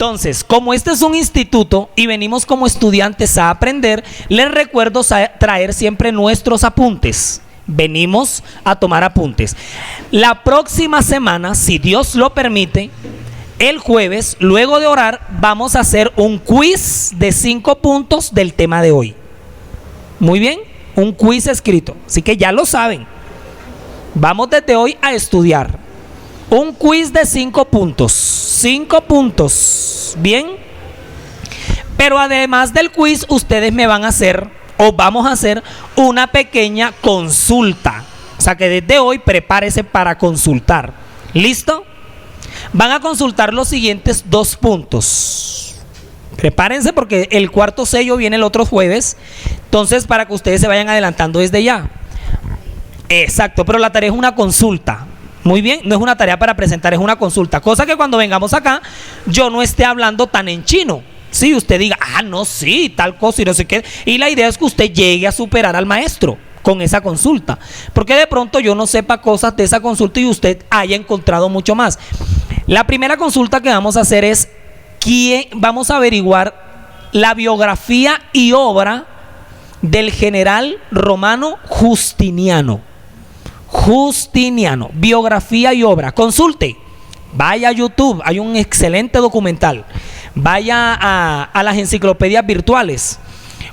Entonces, como este es un instituto y venimos como estudiantes a aprender, les recuerdo traer siempre nuestros apuntes. Venimos a tomar apuntes. La próxima semana, si Dios lo permite, el jueves, luego de orar, vamos a hacer un quiz de 5 puntos del tema de hoy. Muy bien, un quiz escrito. Así que ya lo saben. Vamos desde hoy a estudiar. Un quiz de 5 puntos. 5 puntos. Bien. Pero además del quiz, ustedes me van a hacer, o vamos a hacer, una pequeña consulta. O sea que desde hoy prepárese para consultar. ¿Listo? Van a consultar los siguientes 2 puntos. Prepárense porque el cuarto sello viene el otro jueves. Entonces, para que ustedes se vayan adelantando desde ya. Exacto, pero la tarea es una consulta. Muy bien, no es una tarea para presentar, es una consulta. Cosa que cuando vengamos acá, yo no esté hablando tan en chino. Sí, usted diga, no, sí, tal cosa y no sé qué. Y la idea es que usted llegue a superar al maestro con esa consulta. Porque de pronto yo no sepa cosas de esa consulta y usted haya encontrado mucho más. La primera consulta que vamos a hacer es, vamos a averiguar la biografía y obra del general romano Justiniano. Justiniano, biografía y obra. Consulte, vaya a YouTube, hay un excelente documental. Vaya a las enciclopedias virtuales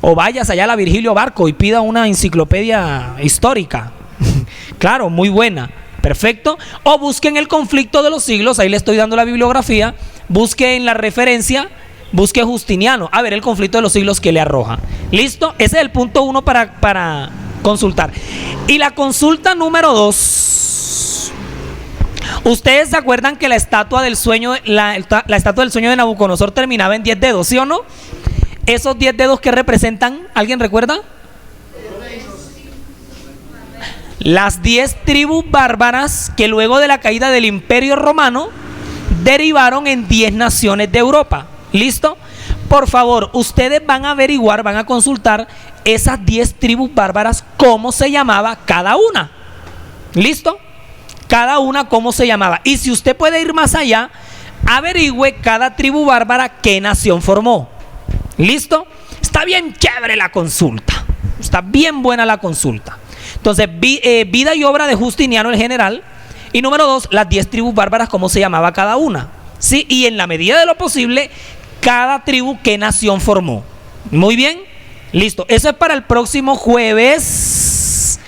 o vayas allá a la Virgilio Barco y pida una enciclopedia histórica. Claro, muy buena, perfecto. O busquen el conflicto de los siglos, ahí le estoy dando la bibliografía. Busque en la referencia, busque Justiniano, a ver el conflicto de los siglos que le arroja. ¿Listo? Ese es el punto 1 para consultar. Y la consulta número 2. Ustedes se acuerdan que la estatua del sueño, la estatua del sueño de Nabucodonosor terminaba en 10 dedos, ¿sí o no? Esos 10 dedos que representan, ¿alguien recuerda? Las 10 tribus bárbaras que luego de la caída del Imperio Romano derivaron en 10 naciones de Europa. ¿Listo? Por favor, ustedes van a averiguar, van a consultar esas 10 tribus bárbaras, cómo se llamaba cada una. ¿Listo? Cada una cómo se llamaba. Y si usted puede ir más allá, averigüe cada tribu bárbara qué nación formó. ¿Listo? Está bien chévere la consulta. Está bien buena la consulta. Entonces, vida y obra de Justiniano el general. Y número 2, las 10 tribus bárbaras, cómo se llamaba cada una. ¿Sí? Y en la medida de lo posible, cada tribu qué nación formó. Muy bien. Listo. Eso es para el próximo jueves.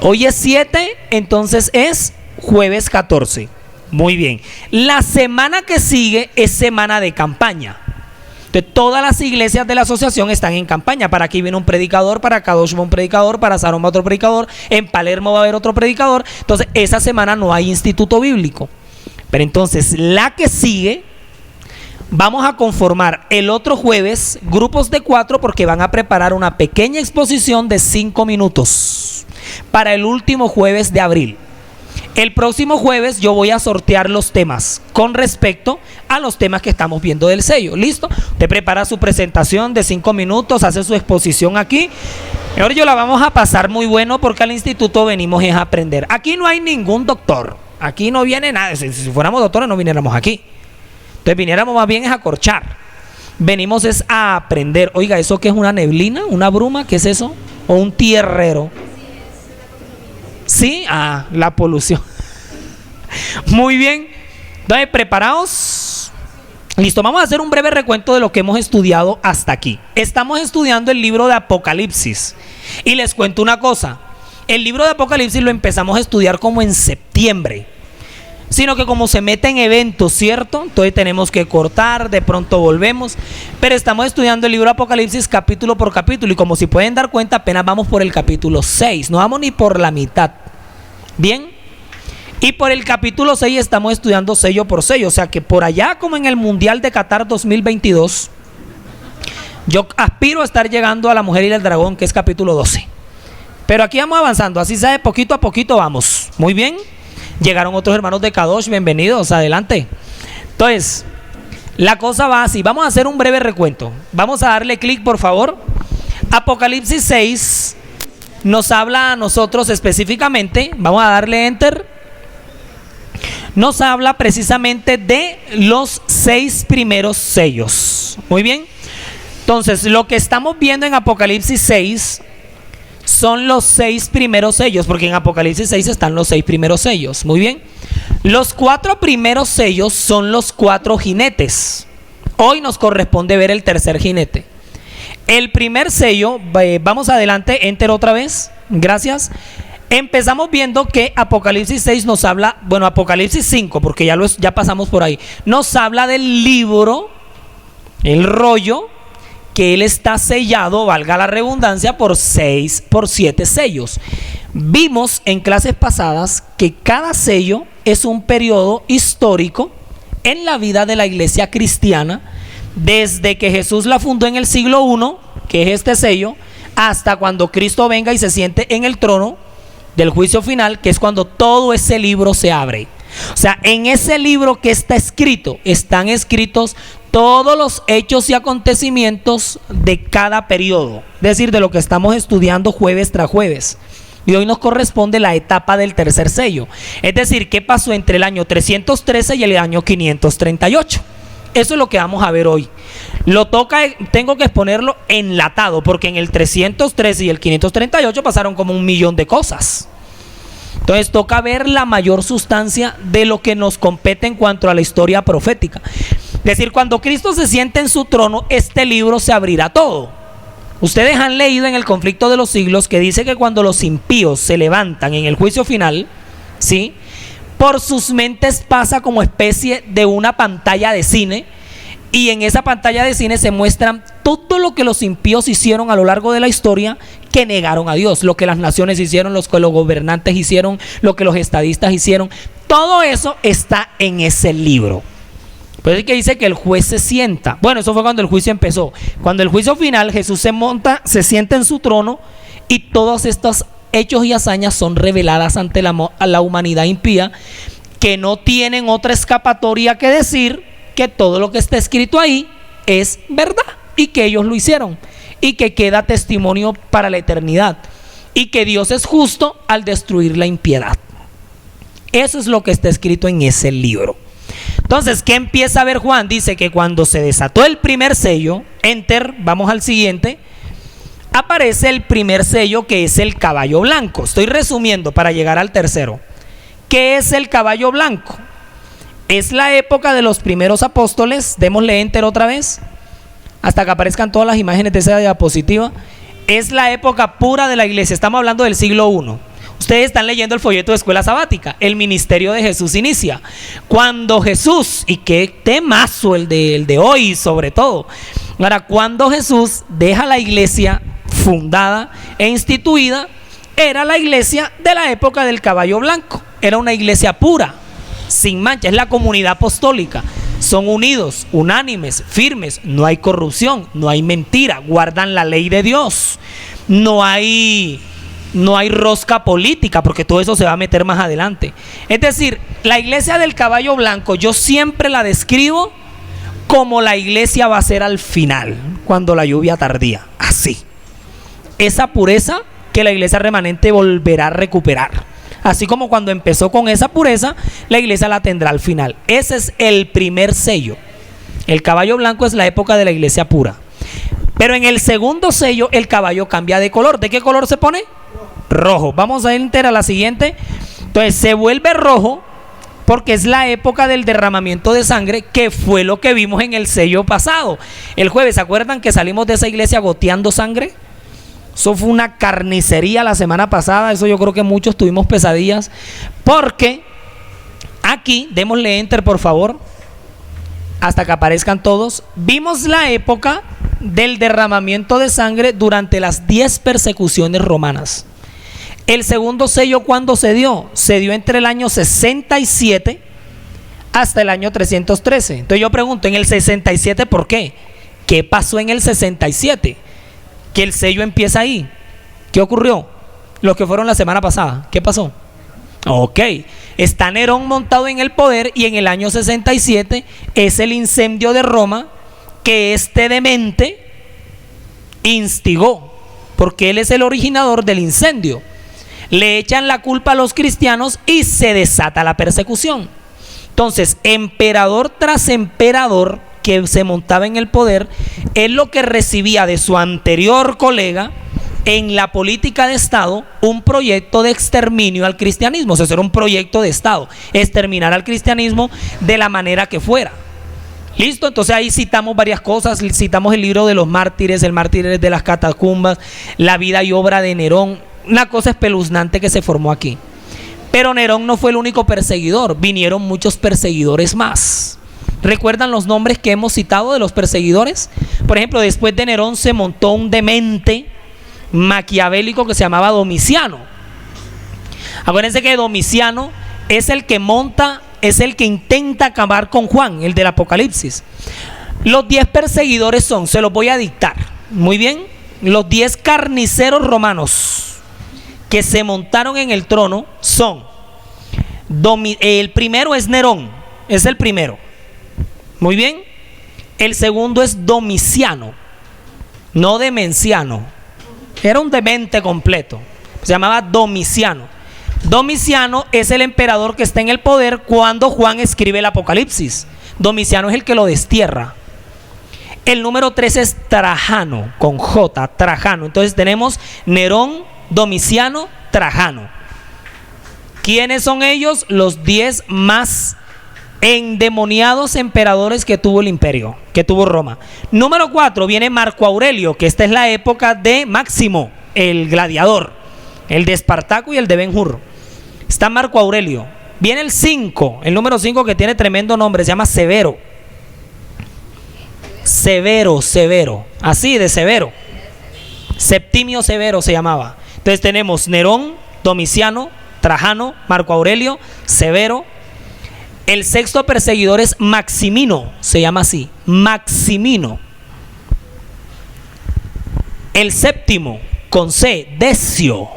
Hoy es 7, entonces es jueves 14. Muy bien. La semana que sigue es semana de campaña. Entonces, todas las iglesias de la asociación están en campaña. Para aquí viene un predicador, para Kadosh va un predicador, para Sarón va otro predicador, en Palermo va a haber otro predicador. Entonces, esa semana no hay instituto bíblico. Pero entonces, la que sigue, vamos a conformar el otro jueves grupos de 4 porque van a preparar una pequeña exposición de 5 minutos para el último jueves de abril. El próximo jueves yo voy a sortear los temas con respecto a los temas que estamos viendo del sello. ¿Listo? Usted prepara su presentación de 5 minutos, hace su exposición aquí. Ahora yo la vamos a pasar muy bueno porque al instituto venimos es a aprender. Aquí no hay ningún doctor. Aquí no viene nada. Si fuéramos doctores no viniéramos aquí. Entonces viniéramos más bien es a corchar. Venimos es a aprender. Oiga, ¿eso qué es una neblina? ¿Una bruma? ¿Qué es eso? ¿O un tierrero? Sí, la polución. Muy bien. Entonces, ¿preparados? Listo, vamos a hacer un breve recuento de lo que hemos estudiado hasta aquí. Estamos estudiando el libro de Apocalipsis. Y les cuento una cosa. El libro de Apocalipsis lo empezamos a estudiar como en septiembre. Sino que como se mete en eventos, ¿cierto? Entonces tenemos que cortar, de pronto volvemos. Pero estamos estudiando el libro de Apocalipsis capítulo por capítulo. Y como si pueden dar cuenta, apenas vamos por el capítulo 6. No vamos ni por la mitad. ¿Bien? Y por el capítulo 6 estamos estudiando sello por sello. O sea que por allá como en el Mundial de Qatar 2022, yo aspiro a estar llegando a la mujer y el dragón, que es capítulo 12. Pero aquí vamos avanzando. Así sea, poquito a poquito vamos. Muy bien. Llegaron otros hermanos de Kadosh, bienvenidos, adelante. Entonces, la cosa va así. Vamos a hacer un breve recuento. Vamos a darle clic, por favor. Apocalipsis 6 nos habla a nosotros específicamente. Vamos a darle enter. nos habla precisamente de los 6 primeros sellos. Muy bien. Entonces, lo que estamos viendo en Apocalipsis 6 son los 6 primeros sellos, porque en Apocalipsis 6 están los 6 primeros sellos. Muy bien. Los 4 primeros sellos son los 4 jinetes. Hoy nos corresponde ver el tercer jinete. El primer sello, vamos adelante, enter otra vez, gracias. Empezamos viendo que Apocalipsis 6 nos habla, bueno, Apocalipsis 5, porque ya pasamos por ahí, nos habla del libro, el rollo, que él está sellado, valga la redundancia, por 7 sellos. Vimos en clases pasadas que cada sello es un periodo histórico en la vida de la iglesia cristiana, desde que Jesús la fundó en el siglo I, que es este sello, hasta cuando Cristo venga y se siente en el trono del juicio final, que es cuando todo ese libro se abre. O sea, en ese libro que está escrito, están escritos todos los hechos y acontecimientos de cada periodo, es decir, de lo que estamos estudiando jueves tras jueves. Y hoy nos corresponde la etapa del tercer sello, es decir, qué pasó entre el año 313 y el año 538. Eso es lo que vamos a ver hoy. Tengo que exponerlo enlatado, porque en el 313 y el 538 pasaron como 1.000.000 de cosas. Entonces toca ver la mayor sustancia de lo que nos compete en cuanto a la historia profética. Es decir, cuando Cristo se siente en su trono, este libro se abrirá todo. Ustedes han leído en el conflicto de los siglos que dice que cuando los impíos se levantan en el juicio final, ¿sí?, por sus mentes pasa como especie de una pantalla de cine, y en esa pantalla de cine se muestran todo lo que los impíos hicieron a lo largo de la historia, que negaron a Dios, lo que las naciones hicieron, lo que los gobernantes hicieron, lo que los estadistas hicieron. Todo eso está en ese libro. Pues es que dice que el juez se sienta. Bueno, eso fue cuando el juicio empezó. Cuando el juicio final, Jesús se sienta en su trono, y todos estos hechos y hazañas son reveladas ante la humanidad impía, que no tienen otra escapatoria que decir que todo lo que está escrito ahí es verdad, y que ellos lo hicieron, y que queda testimonio para la eternidad, y que Dios es justo al destruir la impiedad. Eso es lo que está escrito en ese libro. Entonces, ¿qué empieza a ver Juan? Dice que cuando se desató el primer sello, enter, vamos al siguiente, aparece el primer sello, que es el caballo blanco. Estoy resumiendo para llegar al tercero. ¿Qué es el caballo blanco? Es la época de los primeros apóstoles. Démosle enter otra vez, hasta que aparezcan todas las imágenes de esa diapositiva. Es la época pura de la iglesia. Estamos hablando del siglo I. Ustedes están leyendo el folleto de escuela sabática. El ministerio de Jesús inicia cuando Jesús, y qué temazo el de hoy sobre todo. Ahora, cuando Jesús deja la iglesia fundada e instituida, era la iglesia de la época del caballo blanco. Era una iglesia pura, sin mancha. Es la comunidad apostólica. Son unidos, unánimes, firmes. No hay corrupción, no hay mentira. Guardan la ley de Dios. No hay rosca política, porque todo eso se va a meter más adelante. Es decir, la iglesia del caballo blanco, yo siempre la describo como la iglesia va a ser al final, cuando la lluvia tardía. Así. Esa pureza que la iglesia remanente volverá a recuperar. Así como cuando empezó con esa pureza, la iglesia la tendrá al final. Ese es el primer sello. El caballo blanco es la época de la iglesia pura. Pero en el segundo sello, el caballo cambia de color. ¿De qué color se pone? Rojo. Vamos a entrar a la siguiente. Entonces se vuelve rojo porque es la época del derramamiento de sangre, que fue lo que vimos en el sello pasado. El jueves, ¿se acuerdan que salimos de esa iglesia goteando sangre? Eso fue una carnicería la semana pasada. Eso yo creo que muchos tuvimos pesadillas, porque aquí, démosle enter por favor, hasta que aparezcan todos. Vimos la época del derramamiento de sangre durante las 10 persecuciones romanas. El segundo sello, ¿cuándo se dio? Se dio entre el año 67 hasta el año 313. Entonces yo pregunto, en el 67, ¿por qué? ¿Qué pasó en el 67? Que el sello empieza ahí. ¿Qué ocurrió? Los que fueron la semana pasada, ¿qué pasó? Ok, está Nerón montado en el poder, y en el año 67 es el incendio de Roma, que este demente instigó, porque él es el originador del incendio. Le echan la culpa a los cristianos y se desata la persecución. Entonces, emperador tras emperador que se montaba en el poder, es lo que recibía de su anterior colega en la política de Estado un proyecto de exterminio al cristianismo. O sea, era un proyecto de Estado, exterminar al cristianismo de la manera que fuera. ¿Listo? Entonces ahí citamos varias cosas, citamos el libro de los mártires, el mártir de las catacumbas, la vida y obra de Nerón, una cosa espeluznante que se formó aquí. Pero Nerón no fue el único perseguidor, vinieron muchos perseguidores más. ¿Recuerdan los nombres que hemos citado de los perseguidores? Por ejemplo, después de Nerón se montó un demente maquiavélico que se llamaba Domiciano. Acuérdense que Domiciano es el que monta, es el que intenta acabar con Juan, el del Apocalipsis. Los 10 perseguidores son, se los voy a dictar, muy bien, los 10 carniceros romanos que se montaron en el trono son, el primero es Nerón, es el primero, muy bien. El segundo es Domiciano, no Demenciano, era un demente completo, se llamaba Domiciano. Domiciano es el emperador que está en el poder cuando Juan escribe el Apocalipsis. Domiciano es el que lo destierra. El número 3 es Trajano, con J, Trajano. Entonces tenemos Nerón, Domiciano, Trajano. ¿Quiénes son ellos? Los 10 más endemoniados emperadores que tuvo el imperio, que tuvo Roma. Número 4 viene Marco Aurelio, que esta es la época de Máximo, el gladiador, el de Espartaco y el de Ben-Hur. Está Marco Aurelio. Viene el 5, el número 5, que tiene tremendo nombre, se llama Severo. Severo, así de Severo. Septimio Severo se llamaba. Entonces tenemos Nerón, Domiciano, Trajano, Marco Aurelio, Severo. El sexto perseguidor es Maximino, se llama así, Maximino. El séptimo, con C, Decio.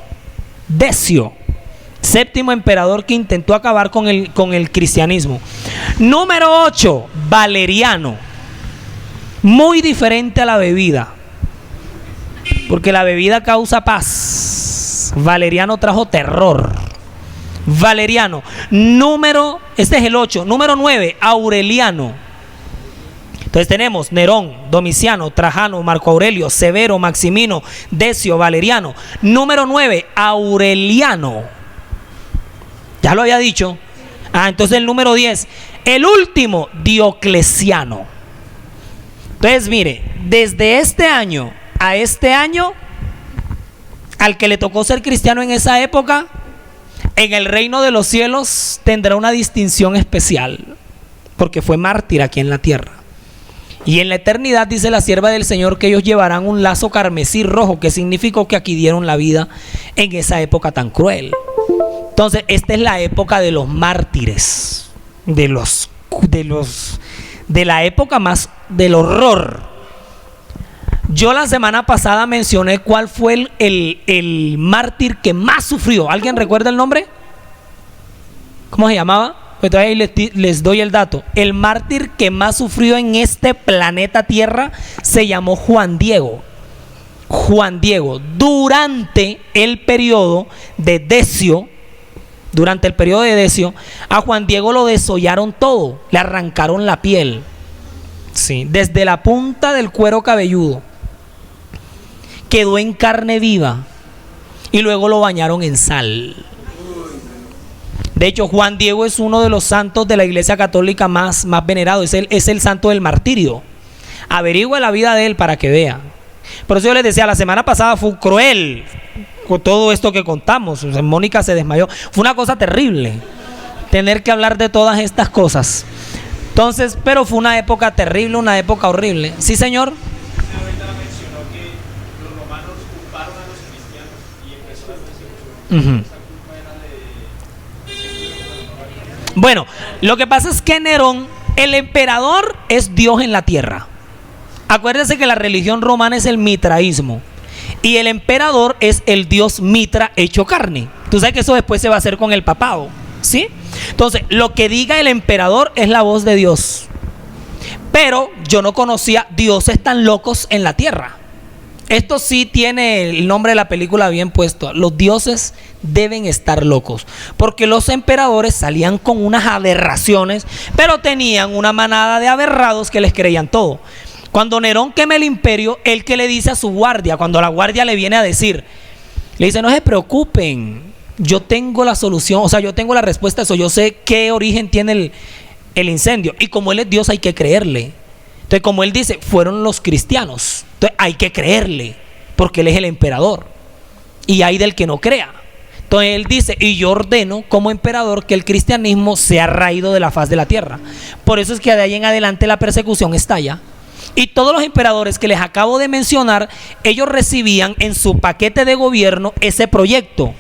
Séptimo emperador que intentó acabar con el cristianismo. Número 8, Valeriano. Muy diferente a la bebida, porque la bebida causa paz. Valeriano trajo terror. Valeriano. Este es el 8. Número 9, Aureliano. Entonces tenemos Nerón, Domiciano, Trajano, Marco Aurelio, Severo, Maximino, Decio, Valeriano. Número 9, Aureliano. Ya lo había dicho. Entonces el número 10, el último, Diocleciano. Entonces mire, desde este año a este año, al que le tocó ser cristiano en esa época, en el reino de los cielos tendrá una distinción especial, porque fue mártir aquí en la tierra. Y en la eternidad, dice la sierva del Señor, que ellos llevarán un lazo carmesí rojo, que significó que aquí dieron la vida en esa época tan cruel. Entonces, esta es la época de los mártires, de la época más del horror. Yo la semana pasada mencioné cuál fue el mártir que más sufrió. ¿Alguien recuerda el nombre? ¿Cómo se llamaba? Pues todavía les doy el dato. El mártir que más sufrió en este planeta Tierra se llamó Juan Diego. Juan Diego, durante el periodo de Decio, a Juan Diego lo desollaron todo, le arrancaron la piel, sí, desde la punta del cuero cabelludo, quedó en carne viva y luego lo bañaron en sal. De hecho, Juan Diego es uno de los santos de la Iglesia Católica más venerado, es el santo del martirio. Averigüe la vida de él para que vea. Por eso yo les decía, la semana pasada fue cruel con todo esto que contamos. O sea, Mónica se desmayó. Fue una cosa terrible tener que hablar de todas estas cosas. Entonces, pero fue una época terrible, una época horrible. ¿Sí, señor? Bueno, lo que pasa es que Nerón, el emperador, es Dios en la tierra. Acuérdense que la religión romana es el mitraísmo y el emperador es el dios Mitra hecho carne. Tú sabes que eso después se va a hacer con el papado, ¿sí? Entonces, lo que diga el emperador es la voz de Dios. Pero yo no conocía dioses tan locos en la tierra. Esto sí tiene el nombre de la película bien puesto. Los dioses deben estar locos, porque los emperadores salían con unas aberraciones, pero tenían una manada de aberrados que les creían todo. Cuando Nerón quema el imperio, él que le dice a su guardia, cuando la guardia le viene a decir, le dice: no se preocupen, yo tengo la solución, o sea, yo tengo la respuesta a eso, yo sé qué origen tiene el incendio. Y como él es Dios, hay que creerle. Entonces, como él dice, fueron los cristianos. Entonces hay que creerle, porque él es el emperador. Y hay del que no crea. Entonces él dice: y yo ordeno como emperador que el cristianismo sea raído de la faz de la tierra. Por eso es que de ahí en adelante la persecución estalla. Y todos los emperadores que les acabo de mencionar, ellos recibían en su paquete de gobierno ese proyecto.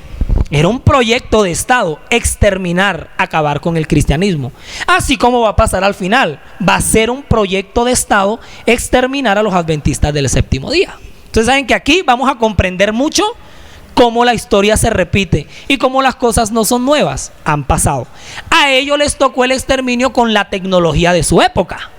Era un proyecto de Estado: exterminar, acabar con el cristianismo. Así como va a pasar al final, va a ser un proyecto de Estado exterminar a los adventistas del séptimo día. Entonces saben que aquí vamos a comprender mucho cómo la historia se repite y cómo las cosas no son nuevas, han pasado. A ellos les tocó el exterminio con la tecnología de su época.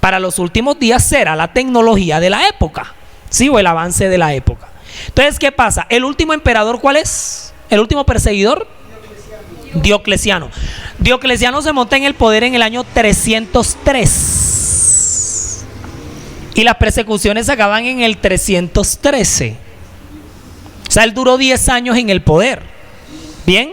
Para los últimos días será la tecnología de la época, ¿sí? O el avance de la época. Entonces, ¿qué pasa? ¿El último emperador cuál es? ¿El último perseguidor? Diocleciano. Diocleciano se monta en el poder en el año 303 y las persecuciones acaban en el 313. O sea, él duró 10 años en el poder. ¿Bien?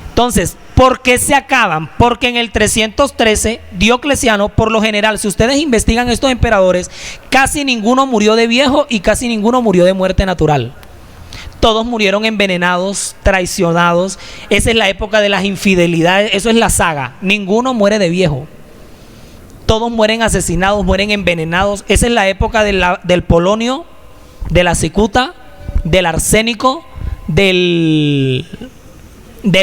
Entonces, ¿por qué se acaban? Porque en el 313 Diocleciano, por lo general, si ustedes investigan estos emperadores, casi ninguno murió de viejo y casi ninguno murió de muerte natural. Todos murieron envenenados, traicionados. Esa es la época de las infidelidades, eso es la saga. Ninguno muere de viejo. Todos mueren asesinados, mueren envenenados. Esa es la época del polonio, de la cicuta, del arsénico, del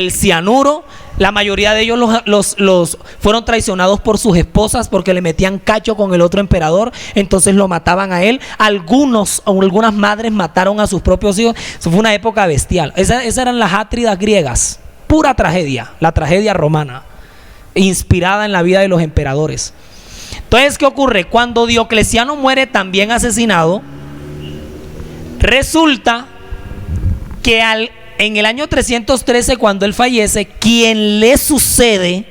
cianuro. La mayoría de ellos los fueron traicionados por sus esposas porque le metían cacho con el otro emperador, entonces lo mataban a él. Algunas madres mataron a sus propios hijos. Eso fue una época bestial. Esas eran las átridas griegas, pura tragedia, la tragedia romana, inspirada en la vida de los emperadores. Entonces, ¿qué ocurre? Cuando Diocleciano muere también asesinado, resulta que en el año 313, cuando él fallece, quien le sucede,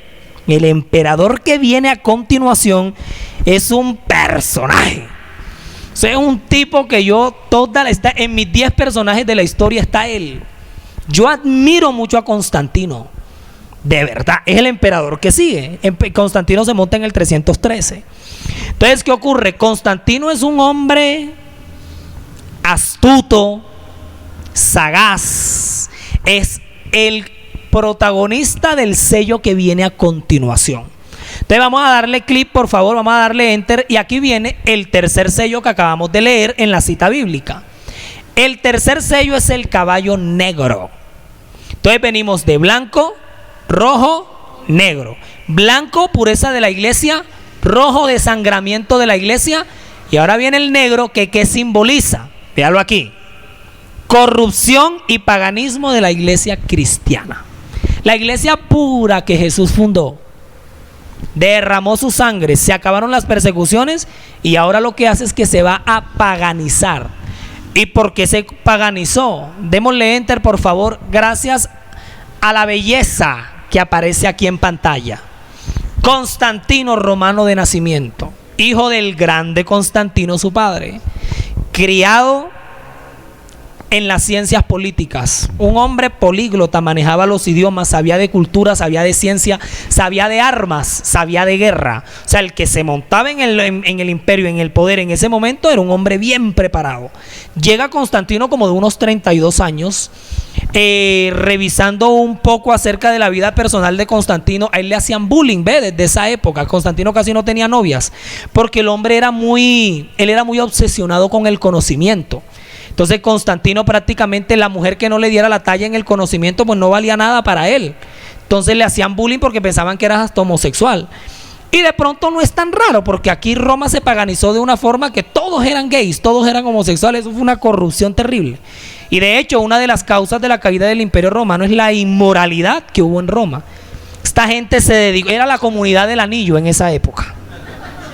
el emperador que viene a continuación, es un personaje. O sea, es un tipo que está en mis 10 personajes de la historia está él. Yo admiro mucho a Constantino. De verdad, es el emperador que sigue. Constantino se monta en el 313. Entonces, ¿qué ocurre? Constantino es un hombre astuto, sagaz, es el protagonista del sello que viene a continuación. Entonces vamos a darle clic, por favor, vamos a darle enter, y aquí viene el tercer sello que acabamos de leer en la cita bíblica. El tercer sello es el caballo negro. Entonces venimos de blanco, rojo, negro. Blanco, pureza de la iglesia; rojo, desangramiento de la iglesia; y ahora viene el negro, que simboliza, véalo aquí, corrupción y paganismo de la iglesia cristiana. La iglesia pura que Jesús fundó, derramó su sangre, se acabaron las persecuciones y ahora lo que hace es que se va a paganizar. ¿Y por qué se paganizó? Démosle enter, por favor, gracias a la belleza que aparece aquí en pantalla. Constantino, romano de nacimiento, hijo del grande Constantino su padre, criado en las ciencias políticas, un hombre políglota, manejaba los idiomas, sabía de cultura, sabía de ciencia, sabía de armas, sabía de guerra. O sea, el que se montaba en el imperio, en el poder en ese momento, era un hombre bien preparado. Llega Constantino como de unos 32 años, revisando un poco acerca de la vida personal de Constantino. A él le hacían bullying, desde esa época. Constantino casi no tenía novias, porque el hombre era muy obsesionado con el conocimiento. Entonces Constantino, prácticamente la mujer que no le diera la talla en el conocimiento, pues no valía nada para él. Entonces le hacían bullying porque pensaban que era hasta homosexual. Y de pronto no es tan raro, porque aquí Roma se paganizó de una forma que todos eran gays, todos eran homosexuales. Eso fue una corrupción terrible. Y de hecho, una de las causas de la caída del Imperio Romano es la inmoralidad que hubo en Roma. Esta gente se dedicó, era la comunidad del anillo en esa época.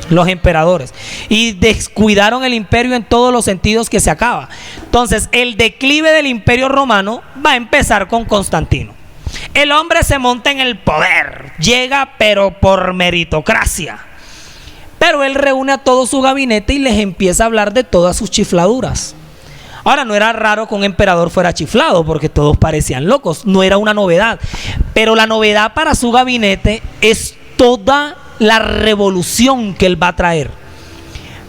Los emperadores. Y descuidaron el imperio en todos los sentidos que se acaba. Entonces, el declive del imperio romano va a empezar con Constantino. El hombre se monta en el poder, llega pero por meritocracia. Pero él reúne a todo su gabinete y les empieza a hablar de todas sus chifladuras. Ahora, no era raro que un emperador fuera chiflado porque todos parecían locos, no era una novedad. Pero la novedad para su gabinete es toda la revolución que él va a traer.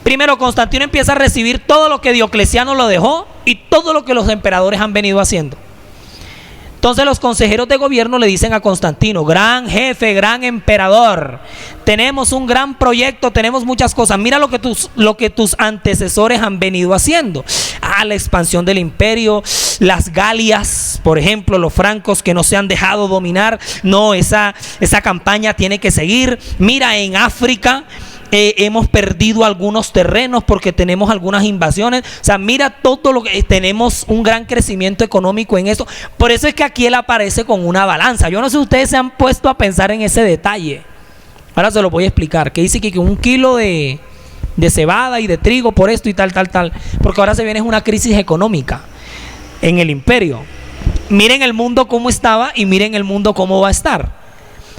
Primero, Constantino empieza a recibir todo lo que Diocleciano lo dejó y todo lo que los emperadores han venido haciendo. Entonces los consejeros de gobierno le dicen a Constantino: gran jefe, gran emperador, tenemos un gran proyecto, tenemos muchas cosas. Mira lo que tus antecesores han venido haciendo. La expansión del imperio, las Galias, por ejemplo, los francos que no se han dejado dominar. No, esa campaña tiene que seguir. Mira, en África hemos perdido algunos terrenos porque tenemos algunas invasiones. O sea, mira todo lo que tenemos, un gran crecimiento económico en eso. Por eso es que aquí él aparece con una balanza. Yo no sé si ustedes se han puesto a pensar en ese detalle. Ahora se lo voy a explicar. Que dice que 1 kilo de cebada y de trigo por esto y tal. Porque ahora se viene una crisis económica en el imperio. Miren el mundo cómo estaba y miren el mundo cómo va a estar.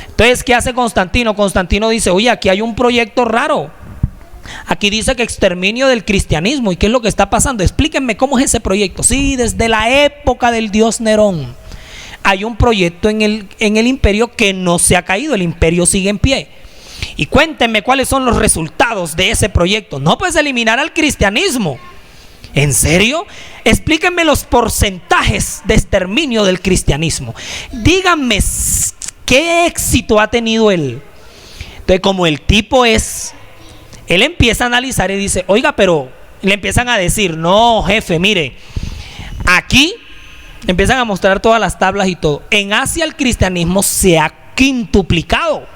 Entonces, ¿qué hace Constantino? Constantino dice: oye, aquí hay un proyecto raro. Aquí dice que exterminio del cristianismo. ¿Y qué es lo que está pasando? Explíquenme cómo es ese proyecto. Sí, desde la época del dios Nerón hay un proyecto en el imperio que no se ha caído. El imperio sigue en pie. Y cuéntenme cuáles son los resultados de ese proyecto. No, pues eliminar al cristianismo. ¿En serio? Explíquenme los porcentajes de exterminio del cristianismo. Díganme qué éxito ha tenido él. Entonces, como el tipo él empieza a analizar y dice: oiga, pero le empiezan a decir: no, jefe, mire, aquí empiezan a mostrar todas las tablas y todo. En Asia el cristianismo se ha quintuplicado.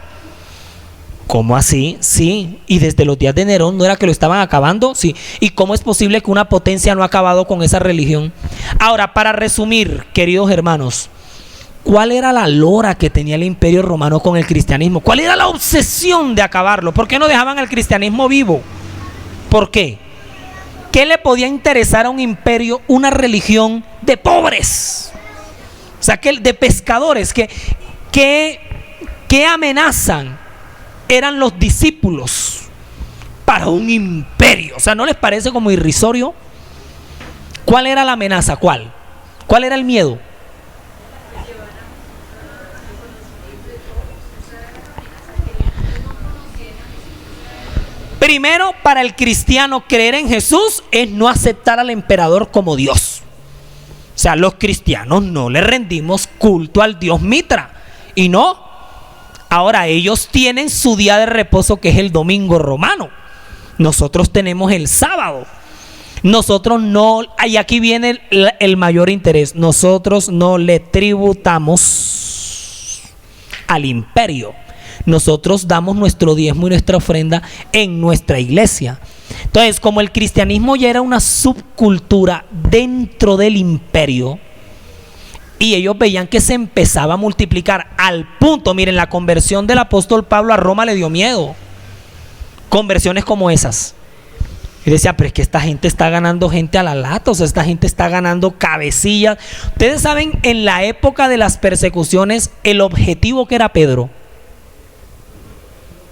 ¿Cómo así? Sí. Y desde los días de Nerón, ¿no era que lo estaban acabando? Sí. ¿Y cómo es posible que una potencia no ha acabado con esa religión? Ahora, para resumir, queridos hermanos, ¿cuál era la lora que tenía el imperio romano con el cristianismo? ¿Cuál era la obsesión de acabarlo? ¿Por qué no dejaban al cristianismo vivo? ¿Por qué? ¿Qué le podía interesar a un imperio una religión de pobres? O sea, de pescadores. ¿Qué amenazan eran los discípulos para un imperio? O sea, ¿no les parece como irrisorio? ¿Cuál era la amenaza? ¿Cuál era el miedo? Primero, para el cristiano, creer en Jesús es no aceptar al emperador como Dios. O sea, los cristianos no le rendimos culto al dios Mitra. Y no. Ahora, ellos tienen su día de reposo, que es el domingo romano. Nosotros tenemos el sábado. Nosotros no, y aquí viene el mayor interés. Nosotros no le tributamos al imperio. Nosotros damos nuestro diezmo y nuestra ofrenda en nuestra iglesia. Entonces, como el cristianismo ya era una subcultura dentro del imperio, y ellos veían que se empezaba a multiplicar al punto, miren, la conversión del apóstol Pablo a Roma le dio miedo. Conversiones como esas. Y decía: pero es que esta gente está ganando gente a la lata, o sea, esta gente está ganando cabecillas. Ustedes saben, en la época de las persecuciones, el objetivo que era Pedro,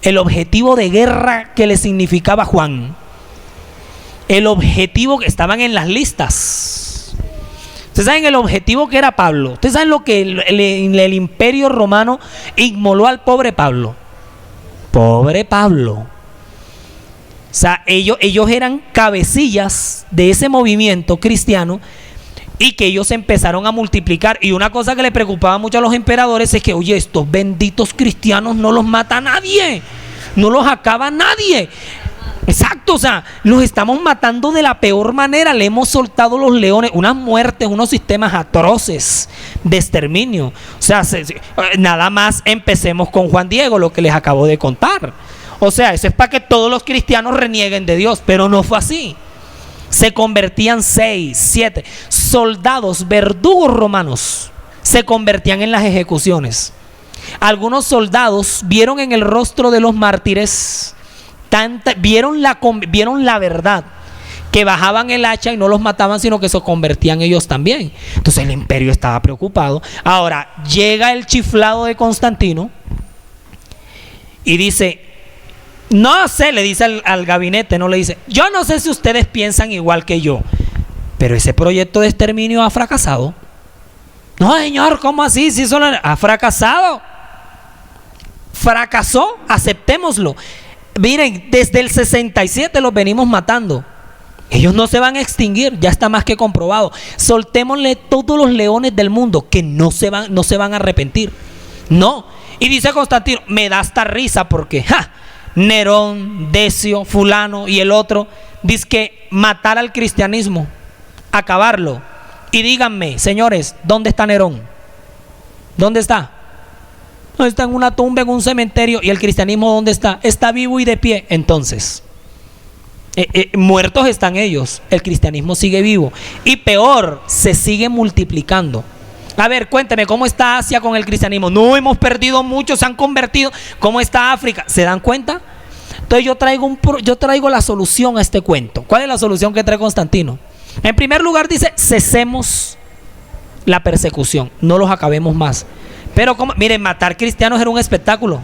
el objetivo de guerra que le significaba Juan, el objetivo que estaban en las listas. Ustedes saben el objetivo que era Pablo. Ustedes saben lo que el imperio romano inmoló al pobre Pablo. Pobre Pablo. O sea, ellos eran cabecillas de ese movimiento cristiano, y que ellos empezaron a multiplicar. Y una cosa que le preocupaba mucho a los emperadores es que: oye, estos benditos cristianos no los mata nadie, no los acaba nadie. Exacto, o sea, los estamos matando de la peor manera. Le hemos soltado los leones, unas muertes, unos sistemas atroces de exterminio. O sea, nada más empecemos con Juan Diego, lo que les acabo de contar. O sea, eso es para que todos los cristianos renieguen de Dios, pero no fue así. Se convertían 6, 7 soldados, verdugos romanos, se convertían en las ejecuciones. Algunos soldados vieron en el rostro de los mártires vieron la verdad, que bajaban el hacha y no los mataban, sino que se convertían ellos también. Entonces el imperio estaba preocupado. Ahora llega el chiflado de Constantino y dice, no sé, le dice al gabinete, no le dice, yo no sé si ustedes piensan igual que yo, pero ese proyecto de exterminio ha fracasado. No, señor, ¿cómo así? Si solo ha fracasado. Fracasó, aceptémoslo. Miren, desde el 67 los venimos matando. Ellos no se van a extinguir, ya está más que comprobado. Soltémosle todos los leones del mundo que no se van a arrepentir. No. Y dice Constantino, me da hasta risa porque Nerón, Decio, fulano y el otro dice que matar al cristianismo, acabarlo. Y díganme, señores, ¿dónde está Nerón? ¿Dónde está? No, está en una tumba, en un cementerio. ¿Y el cristianismo dónde está? Está vivo y de pie. Entonces, muertos están ellos, el cristianismo sigue vivo y peor, se sigue multiplicando. A ver, cuénteme, ¿cómo está Asia con el cristianismo? No, hemos perdido mucho, se han convertido. ¿Cómo está África? ¿Se dan cuenta? Entonces yo traigo la solución a este cuento. ¿Cuál es la solución que trae Constantino? En primer lugar dice, cesemos la persecución, no los acabemos más. Pero miren, matar cristianos era un espectáculo.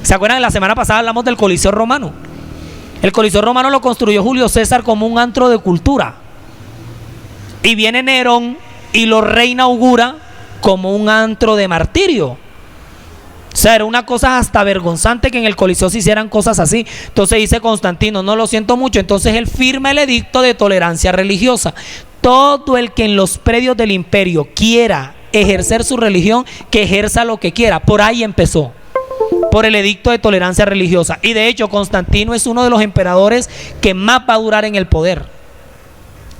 ¿Se acuerdan? La semana pasada hablamos del Coliseo Romano. El Coliseo Romano lo construyó Julio César como un antro de cultura. Y viene Nerón y lo reinaugura como un antro de martirio. O sea, era una cosa hasta vergonzante que en el Coliseo se hicieran cosas así. Entonces dice Constantino, no, lo siento mucho. Entonces él firma el edicto de tolerancia religiosa. Todo el que en los predios del imperio quiera ejercer su religión, que ejerza lo que quiera. Por ahí empezó, por el edicto de tolerancia religiosa. Y de hecho Constantino es uno de los emperadores que más va a durar en el poder.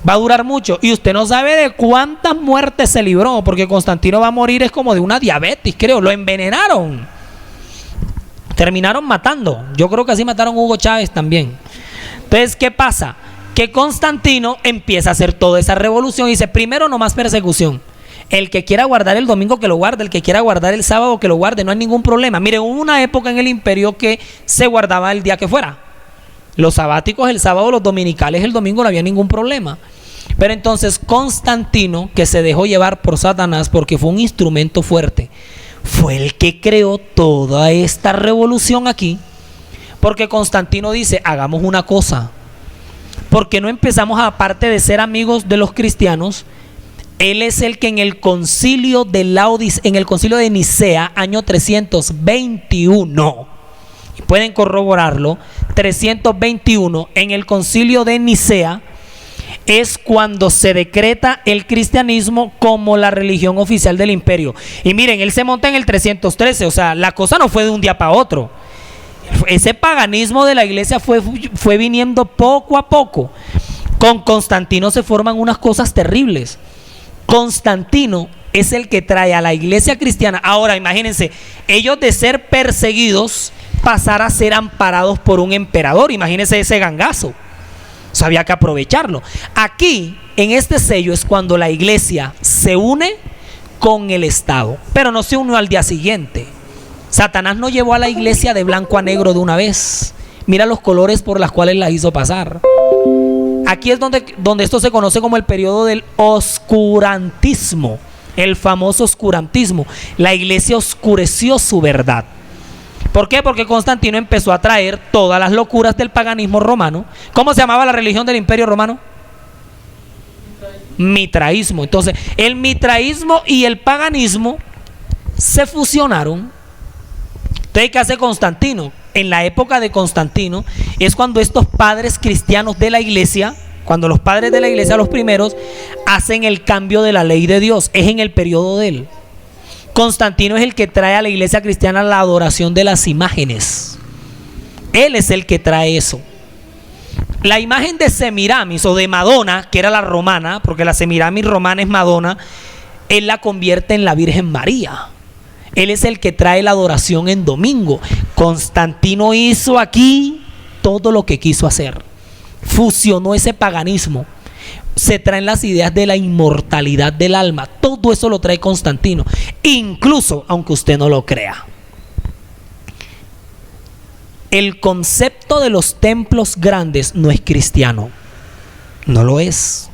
Va a durar mucho. Y usted no sabe de cuántas muertes se libró, porque Constantino va a morir es como de una diabetes, creo. Lo envenenaron, terminaron matando. Yo creo que así mataron a Hugo Chávez también. Entonces, ¿qué pasa? Que Constantino empieza a hacer toda esa revolución y dice, primero, no más persecución. El que quiera guardar el domingo, que lo guarde. El que quiera guardar el sábado, que lo guarde. No hay ningún problema. Mire, hubo una época en el imperio que se guardaba el día que fuera. Los sabáticos el sábado, los dominicales el domingo, no había ningún problema. Pero entonces Constantino, que se dejó llevar por Satanás porque fue un instrumento fuerte, fue el que creó toda esta revolución aquí. Porque Constantino dice, hagamos una cosa. ¿Por qué no empezamos, aparte de ser amigos de los cristianos? Él es el que en el concilio de Nicea, año 321, y pueden corroborarlo, 321, en el concilio de Nicea, es cuando se decreta el cristianismo como la religión oficial del imperio. Y miren, él se monta en el 313, o sea, la cosa no fue de un día para otro. Ese paganismo de la iglesia fue viniendo poco a poco. Con Constantino se forman unas cosas terribles. Constantino es el que trae a la iglesia cristiana. Ahora imagínense, ellos de ser perseguidos pasar a ser amparados por un emperador. Imagínense ese gangazo. O sea, había que aprovecharlo. Aquí, en este sello, es cuando la iglesia se une con el Estado, pero no se unió al día siguiente. Satanás no llevó a la iglesia de blanco a negro de una vez. Mira los colores por los cuales la hizo pasar. Aquí es donde esto se conoce como el periodo del oscurantismo, el famoso oscurantismo. La iglesia oscureció su verdad. ¿Por qué? Porque Constantino empezó a traer todas las locuras del paganismo romano. ¿Cómo se llamaba la religión del imperio romano? Mitraísmo. Entonces, el mitraísmo y el paganismo se fusionaron. Entonces, ¿qué hace Constantino? En la época de Constantino es cuando estos padres cristianos de la iglesia, cuando los padres de la iglesia, los primeros, hacen el cambio de la ley de Dios. Es en el periodo de él. Constantino es el que trae a la iglesia cristiana la adoración de las imágenes. Él es el que trae eso. La imagen de Semiramis o de Madonna, que era la romana, porque la Semiramis romana es Madonna, él la convierte en la Virgen María. Él es el que trae la adoración en domingo. Constantino hizo aquí todo lo que quiso hacer. Fusionó ese paganismo. Se traen las ideas de la inmortalidad del alma. Todo eso lo trae Constantino. Incluso, aunque usted no lo crea, el concepto de los templos grandes no es cristiano. No lo es.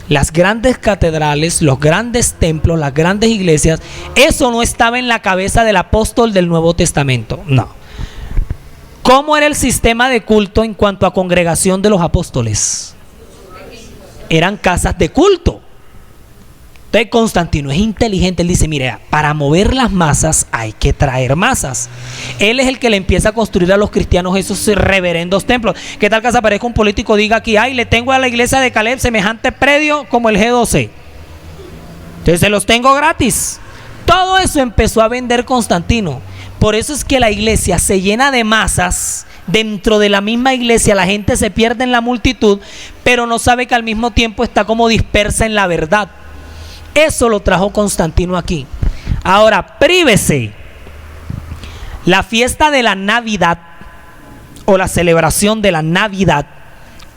Las grandes catedrales, los grandes templos, las grandes iglesias, eso no estaba en la cabeza del apóstol del Nuevo Testamento. No. ¿Cómo era el sistema de culto en cuanto a congregación de los apóstoles? Eran casas de culto. Entonces Constantino es inteligente, él dice, mire, para mover las masas hay que traer masas. Él es el que le empieza a construir a los cristianos esos reverendos templos. ¿Qué tal que se aparezca un político diga aquí, ay, le tengo a la iglesia de Caleb semejante predio como el G12? Entonces se los tengo gratis. Todo eso empezó a vender Constantino. Por eso es que la iglesia se llena de masas. Dentro de la misma iglesia la gente se pierde en la multitud, pero no sabe que al mismo tiempo está como dispersa en la verdad. Eso lo trajo Constantino aquí. Ahora, prívese. La fiesta de la Navidad o la celebración de la Navidad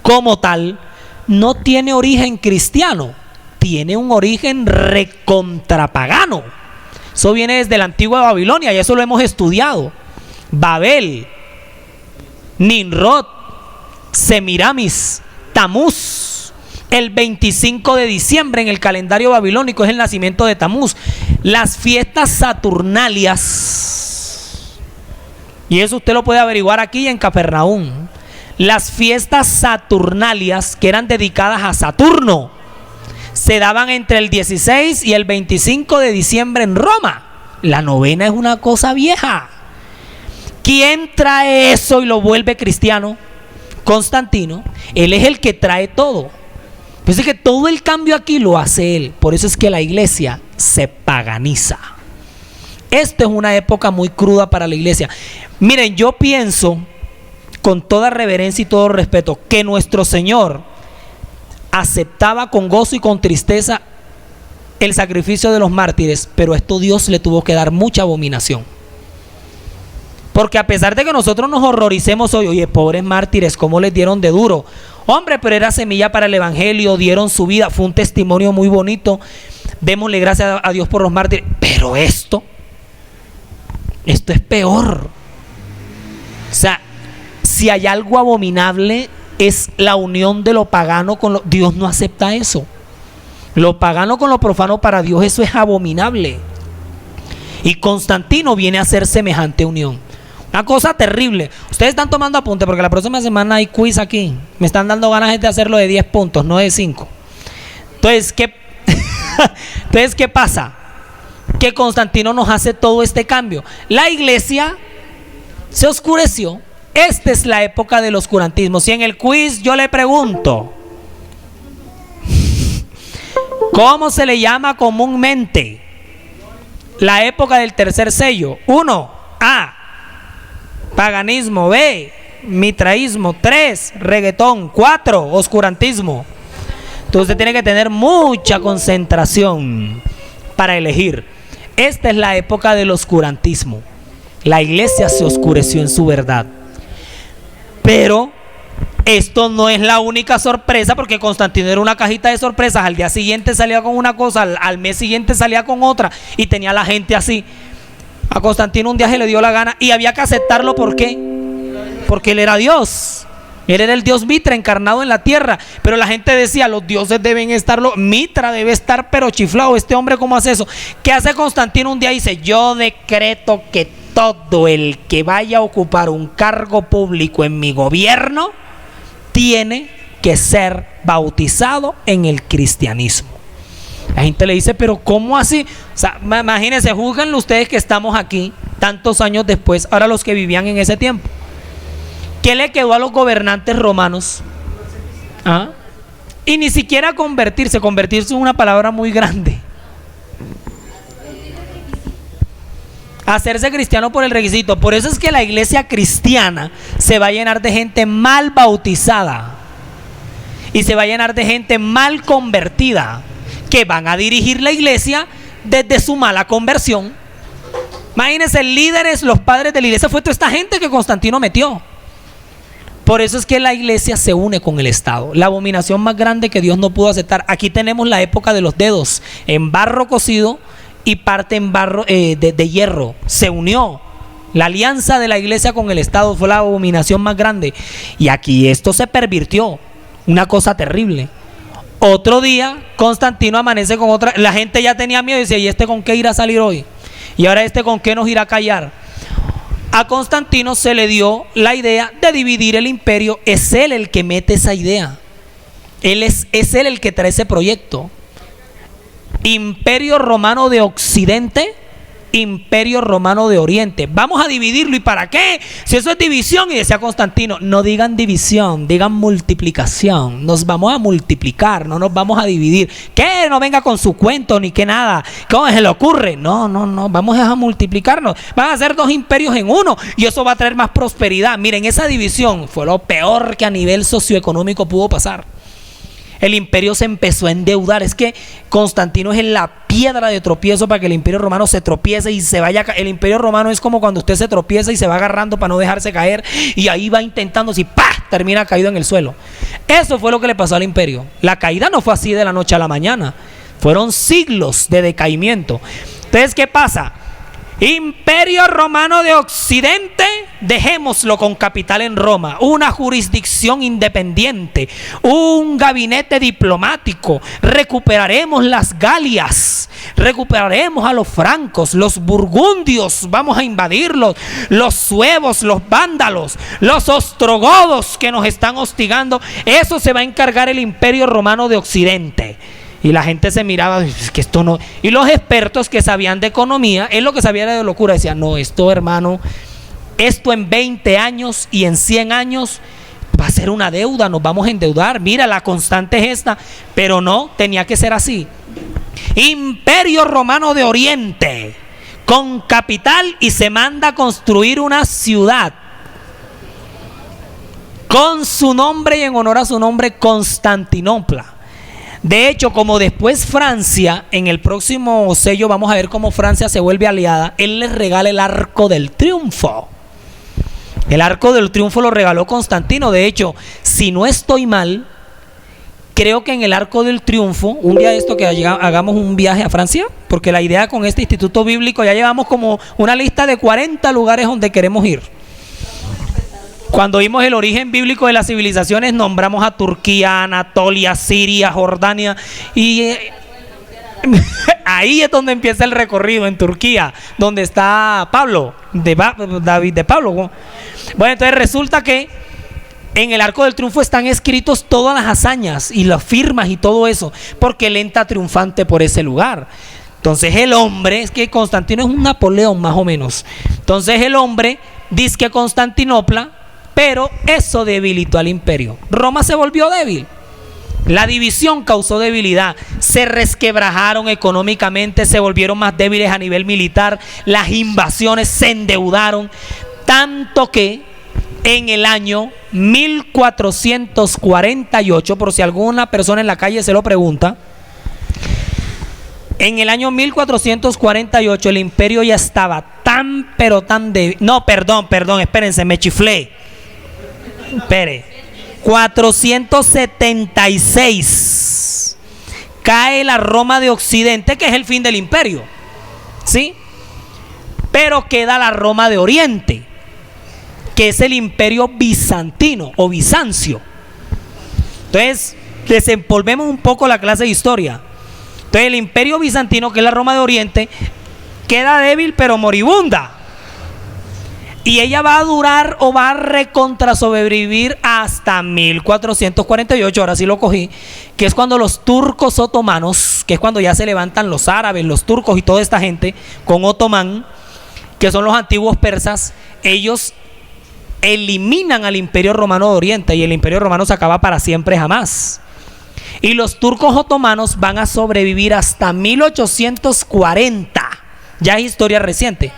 como tal no tiene origen cristiano, tiene un origen recontrapagano. Eso viene desde la antigua Babilonia y eso lo hemos estudiado. Babel, Nimrod, Semiramis, Tamuz. El 25 de diciembre en el calendario babilónico es el nacimiento de Tamuz. Las fiestas saturnalias, y eso usted lo puede averiguar aquí en Capernaum. Las fiestas saturnalias, que eran dedicadas a Saturno, se daban entre el 16 y el 25 de diciembre en Roma. La novena es una cosa vieja. ¿Quién trae eso y lo vuelve cristiano? Constantino. Él es el que trae todo. Pues es que todo el cambio aquí lo hace él. Por eso es que la iglesia se paganiza. Esta es una época muy cruda para la iglesia. Miren, yo pienso, con toda reverencia y todo respeto, que nuestro Señor aceptaba con gozo y con tristeza el sacrificio de los mártires, pero esto Dios le tuvo que dar mucha abominación. Porque a pesar de que nosotros nos horroricemos hoy, oye, pobres mártires, ¿cómo les dieron de duro? Hombre, pero era semilla para el evangelio, dieron su vida, fue un testimonio muy bonito, démosle gracias a Dios por los mártires. Pero esto es peor. O sea, si hay algo abominable es la unión de lo pagano con lo... Dios no acepta eso. Lo pagano con lo profano para Dios, eso es abominable. Y Constantino viene a hacer semejante unión. Una cosa terrible. Ustedes están tomando apunte porque la próxima semana hay quiz aquí. Me están dando ganas de hacerlo de 10 puntos, no de 5. Entonces, ¿qué pasa? Que Constantino nos hace todo este cambio. La iglesia se oscureció. Esta es la época del oscurantismo. Si en el quiz yo le pregunto, ¿cómo se le llama comúnmente la época del tercer sello? 1. A. Paganismo. B. Mitraísmo. 3. Reggaetón. 4. Oscurantismo. Entonces usted tiene que tener mucha concentración para elegir. Esta es la época del oscurantismo. La iglesia se oscureció en su verdad. Pero esto no es la única sorpresa, porque Constantino era una cajita de sorpresas. Al día siguiente salía con una cosa, al mes siguiente salía con otra, y tenía la gente así. A Constantino un día se le dio la gana y había que aceptarlo. ¿Por qué? Porque él era Dios. Él era el Dios Mitra encarnado en la tierra. Pero la gente decía, los dioses deben estarlo. Mitra debe estar pero chiflado. Este hombre, ¿cómo hace eso? ¿Qué hace Constantino un día? Dice, yo decreto que todo el que vaya a ocupar un cargo público en mi gobierno tiene que ser bautizado en el cristianismo. La gente le dice, pero ¿cómo así? O sea, imagínense, juzguenlo ustedes que estamos aquí tantos años después, ahora los que vivían en ese tiempo. ¿Qué le quedó a los gobernantes romanos? ¿Ah? Y ni siquiera convertirse es una palabra muy grande. Hacerse cristiano por el requisito. Por eso es que la iglesia cristiana se va a llenar de gente mal bautizada y se va a llenar de gente mal convertida, que van a dirigir la iglesia desde su mala conversión. Imagínense, líderes, los padres de la iglesia, fue toda esta gente que Constantino metió. Por eso es que la iglesia se une con el Estado. La abominación más grande que Dios no pudo aceptar. Aquí tenemos la época de los dedos en barro cocido y parte en barro de hierro. Se unió La alianza de la iglesia con el Estado fue la abominación más grande. Y aquí esto se pervirtió. Una cosa terrible. Otro día, Constantino amanece con otra. La gente ya tenía miedo y decía, ¿y este con qué irá a salir hoy? Y ahora este con qué nos irá a callar. A Constantino se le dio la idea de dividir el imperio. Es él el que mete esa idea. Es él el que trae ese proyecto. Imperio Romano de Occidente, Imperio Romano de Oriente. Vamos a dividirlo. ¿Y para qué? Si eso es división. Y decía Constantino, no digan división, digan multiplicación. Nos vamos a multiplicar, no nos vamos a dividir. ¿Qué? No venga con su cuento ni que nada. ¿Cómo se le ocurre? No, vamos a multiplicarnos. Van a ser dos imperios en uno y eso va a traer más prosperidad. Miren, esa división fue lo peor que a nivel socioeconómico pudo pasar. El imperio se empezó a endeudar. Es que Constantino es la piedra de tropiezo para que el imperio romano se tropiece y se vaya. El imperio romano es como cuando usted se tropieza y se va agarrando para no dejarse caer, y ahí va intentando, si ¡pah!, termina caído en el suelo. Eso fue lo que le pasó al imperio. La caída no fue así de la noche a la mañana. Fueron siglos de decaimiento. Entonces, ¿qué pasa? Imperio Romano de Occidente, dejémoslo con capital en Roma, una jurisdicción independiente, un gabinete diplomático, recuperaremos las Galias, recuperaremos a los francos, los burgundios, vamos a invadirlos, los suevos, los vándalos, los ostrogodos que nos están hostigando. Eso se va a encargar el Imperio Romano de Occidente. Y la gente se miraba, es que esto no. Y los expertos que sabían de economía, él lo que sabía era de locura, decían, no, esto, hermano, esto en 20 años y en 100 años va a ser una deuda, nos vamos a endeudar. Mira, la constante es esta. Pero no, tenía que ser así. Imperio Romano de Oriente, con capital, y se manda a construir una ciudad con su nombre y en honor a su nombre, Constantinopla. De hecho, como después Francia, en el próximo sello vamos a ver cómo Francia se vuelve aliada, él les regala el Arco del Triunfo. El Arco del Triunfo lo regaló Constantino. De hecho, si no estoy mal, creo que en el Arco del Triunfo, un día de esto que hagamos un viaje a Francia, porque la idea con este instituto bíblico, ya llevamos como una lista de 40 lugares donde queremos ir. Cuando vimos el origen bíblico de las civilizaciones, nombramos a Turquía, Anatolia, Siria, Jordania, y ahí es donde empieza el recorrido, en Turquía, donde está Pablo, David de Pablo. Bueno, entonces resulta que en el Arco del Triunfo están escritos todas las hazañas y las firmas y todo eso, porque él entra triunfante por ese lugar. Entonces el hombre, es que Constantino es un Napoleón más o menos. Entonces el hombre dice que Constantinopla, pero eso debilitó al imperio. Roma se volvió débil. La división causó debilidad. Se resquebrajaron económicamente, se volvieron más débiles a nivel militar. Las invasiones se endeudaron. Tanto que en el año 1448, por si alguna persona en la calle se lo pregunta, en el año 1448 el imperio ya estaba tan, pero tan débil. No, perdón, espérense, me chiflé. Espere, 476 cae la Roma de Occidente, que es el fin del imperio, ¿sí? Pero queda la Roma de Oriente, que es el imperio bizantino o Bizancio. Entonces, desempolvemos un poco la clase de historia. Entonces, el imperio bizantino, que es la Roma de Oriente, queda débil pero moribunda. Y ella va a durar o va a recontra sobrevivir hasta 1448, ahora sí lo cogí, que es cuando los turcos otomanos, que es cuando ya se levantan los árabes, los turcos y toda esta gente con Otomán, que son los antiguos persas, ellos eliminan al Imperio Romano de Oriente y el Imperio Romano se acaba para siempre jamás. Y los turcos otomanos van a sobrevivir hasta 1840, ya es historia reciente.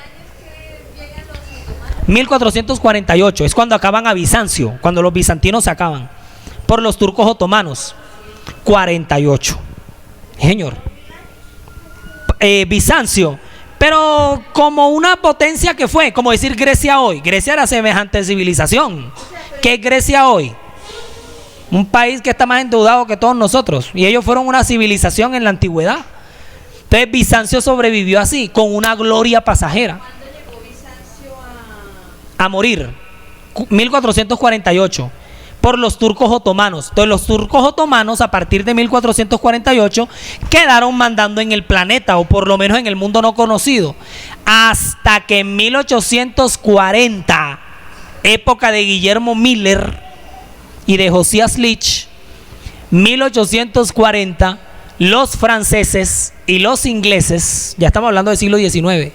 1448 es cuando acaban a Bizancio, cuando los bizantinos se acaban por los turcos otomanos. 48, señor. Bizancio, pero como una potencia que fue, como decir Grecia hoy. Grecia era semejante civilización. ¿Qué es Grecia hoy? Un país que está más endeudado que todos nosotros, y ellos fueron una civilización en la antigüedad. Entonces Bizancio sobrevivió así, con una gloria pasajera. a morir, 1448, por los turcos otomanos. Entonces los turcos otomanos a partir de 1448 quedaron mandando en el planeta, o por lo menos en el mundo no conocido, hasta que en 1840, época de Guillermo Miller y de Josias Leach, 1840, los franceses y los ingleses, ya estamos hablando del siglo XIX,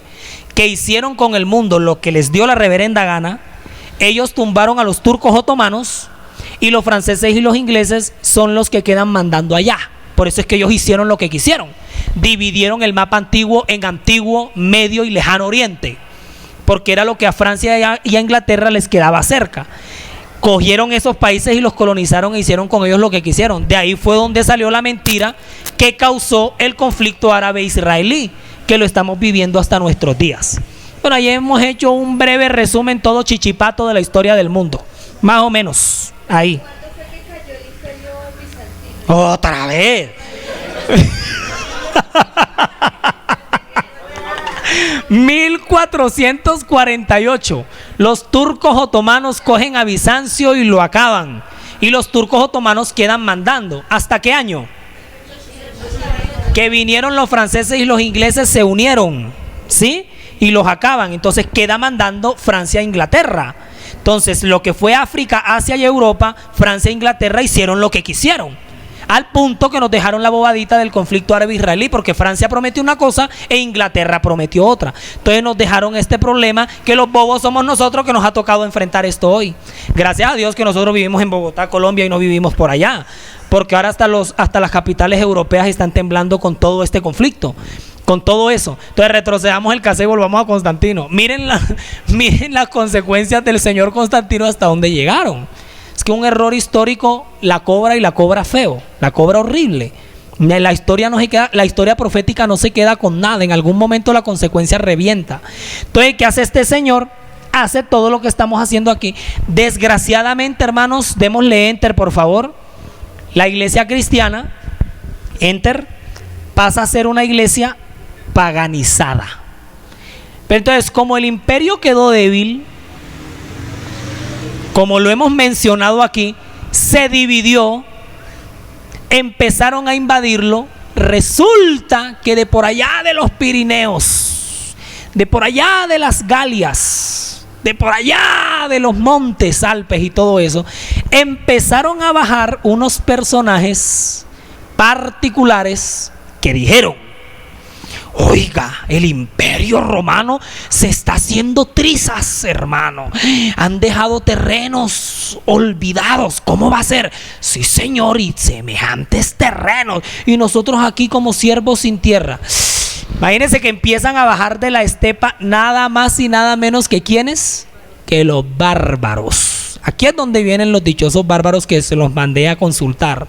que hicieron con el mundo lo que les dio la reverenda gana. Ellos tumbaron a los turcos otomanos y los franceses y los ingleses son los que quedan mandando allá. Por eso es que ellos hicieron lo que quisieron. Dividieron el mapa antiguo en antiguo, medio y lejano oriente, porque era lo que a Francia y a Inglaterra les quedaba cerca. Cogieron esos países y los colonizaron e hicieron con ellos lo que quisieron. De ahí fue donde salió la mentira que causó el conflicto árabe-israelí, que lo estamos viviendo hasta nuestros días. Bueno, ahí hemos hecho un breve resumen, todo chichipato de la historia del mundo, más o menos, ahí. ¿Cuándo fue que cayó el Imperio Bizantino? ¡Otra vez! 1448, los turcos otomanos cogen a Bizancio y lo acaban, y los turcos otomanos quedan mandando. ¿Hasta qué año? Que vinieron los franceses y los ingleses, se unieron, ¿sí? Y los acaban. Entonces queda mandando Francia e Inglaterra. Entonces lo que fue África, Asia y Europa, Francia e Inglaterra hicieron lo que quisieron, al punto que nos dejaron la bobadita del conflicto árabe-israelí, porque Francia prometió una cosa e Inglaterra prometió otra. Entonces nos dejaron este problema, que los bobos somos nosotros, que nos ha tocado enfrentar esto hoy. Gracias a Dios que nosotros vivimos en Bogotá, Colombia, y no vivimos por allá, porque ahora hasta las capitales europeas están temblando con todo este conflicto, con todo eso. Entonces retrocedamos el cassette y volvamos a Constantino. Miren las consecuencias del señor Constantino, hasta dónde llegaron. Es que un error histórico la cobra, y la cobra feo, la cobra horrible. La historia no se queda, la historia profética no se queda con nada. En algún momento la consecuencia revienta. Entonces, ¿qué hace este señor? Hace todo lo que estamos haciendo aquí. Desgraciadamente, hermanos, démosle enter, por favor. La iglesia cristiana, enter, pasa a ser una iglesia paganizada. Pero entonces, como el imperio quedó débil, como lo hemos mencionado aquí, se dividió, empezaron a invadirlo. Resulta que de por allá de los Pirineos, de por allá de las Galias, de por allá de los montes, Alpes y todo eso, empezaron a bajar unos personajes particulares que dijeron: oiga, el imperio romano se está haciendo trizas, hermano. Han dejado terrenos olvidados. ¿Cómo va a ser? Sí, señor, y semejantes terrenos. Y nosotros aquí como siervos sin tierra. Imagínense que empiezan a bajar de la estepa nada más y nada menos que ¿quiénes? Que los bárbaros. Aquí es donde vienen los dichosos bárbaros que se los mandé a consultar.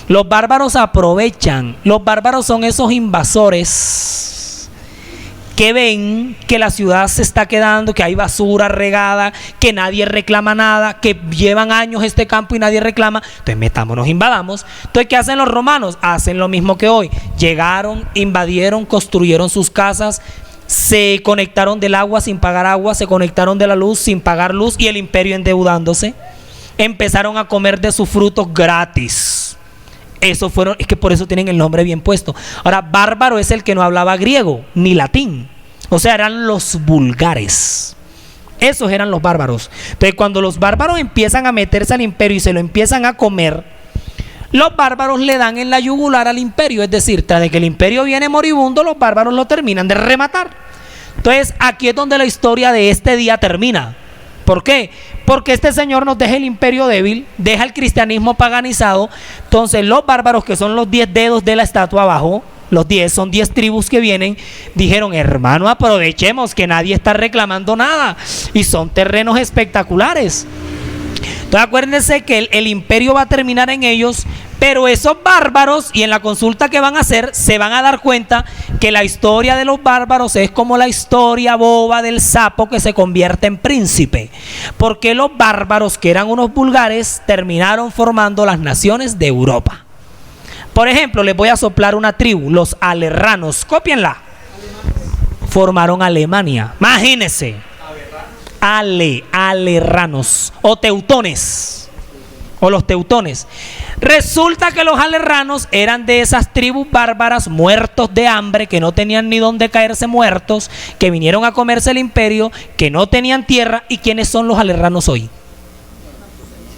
Los bárbaros aprovechan. Los bárbaros son esos invasores que ven que la ciudad se está quedando, que hay basura regada, que nadie reclama nada, que llevan años este campo y nadie reclama. Entonces metámonos, invadamos. Entonces, ¿qué hacen los romanos? Hacen lo mismo que hoy. Llegaron, invadieron, construyeron sus casas, se conectaron del agua sin pagar agua, se conectaron de la luz sin pagar luz, y el imperio endeudándose. Empezaron a comer de sus frutos gratis. Eso fueron, es que por eso tienen el nombre bien puesto. Ahora, bárbaro es el que no hablaba griego ni latín. O sea, eran los vulgares. Esos eran los bárbaros. Entonces, cuando los bárbaros empiezan a meterse al imperio y se lo empiezan a comer, los bárbaros le dan en la yugular al imperio. Es decir, tras de que el imperio viene moribundo, los bárbaros lo terminan de rematar. Entonces, aquí es donde la historia de este día termina. ¿Por qué? Porque este señor nos deja el imperio débil, deja el cristianismo paganizado. Entonces los bárbaros, que son los 10 dedos de la estatua abajo, los 10, son 10 tribus que vienen, dijeron: hermano, aprovechemos que nadie está reclamando nada, y son terrenos espectaculares. Entonces acuérdense que el imperio va a terminar en ellos, pero esos bárbaros, y en la consulta que van a hacer, se van a dar cuenta que la historia de los bárbaros es como la historia boba del sapo que se convierte en príncipe. Porque los bárbaros, que eran unos vulgares, terminaron formando las naciones de Europa. Por ejemplo, les voy a soplar una tribu, los alerranos, cópienla. Formaron Alemania. Imagínense. alerranos o teutones, o los teutones. Resulta que los alerranos eran de esas tribus bárbaras muertos de hambre, que no tenían ni dónde caerse muertos, que vinieron a comerse el imperio, que no tenían tierra. ¿Y quiénes son los alerranos hoy?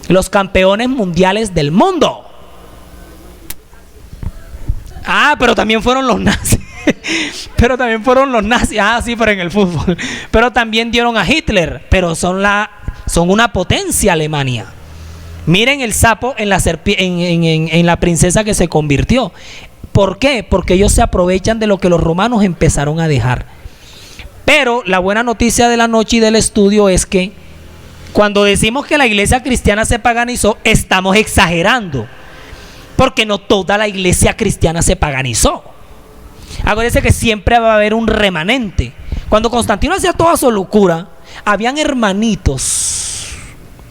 Los campeones mundiales del mundo. Ah, pero también fueron los nazis. Pero también fueron los nazis. Ah, sí, pero en el fútbol. Pero también dieron a Hitler. Pero son una potencia, Alemania. Miren el sapo en la princesa que se convirtió. ¿Por qué? Porque ellos se aprovechan de lo que los romanos empezaron a dejar. Pero la buena noticia de la noche y del estudio es que cuando decimos que la iglesia cristiana se paganizó, estamos exagerando. Porque no toda la iglesia cristiana se paganizó. Acuérdense que siempre va a haber un remanente. Cuando Constantino hacía toda su locura, habían hermanitos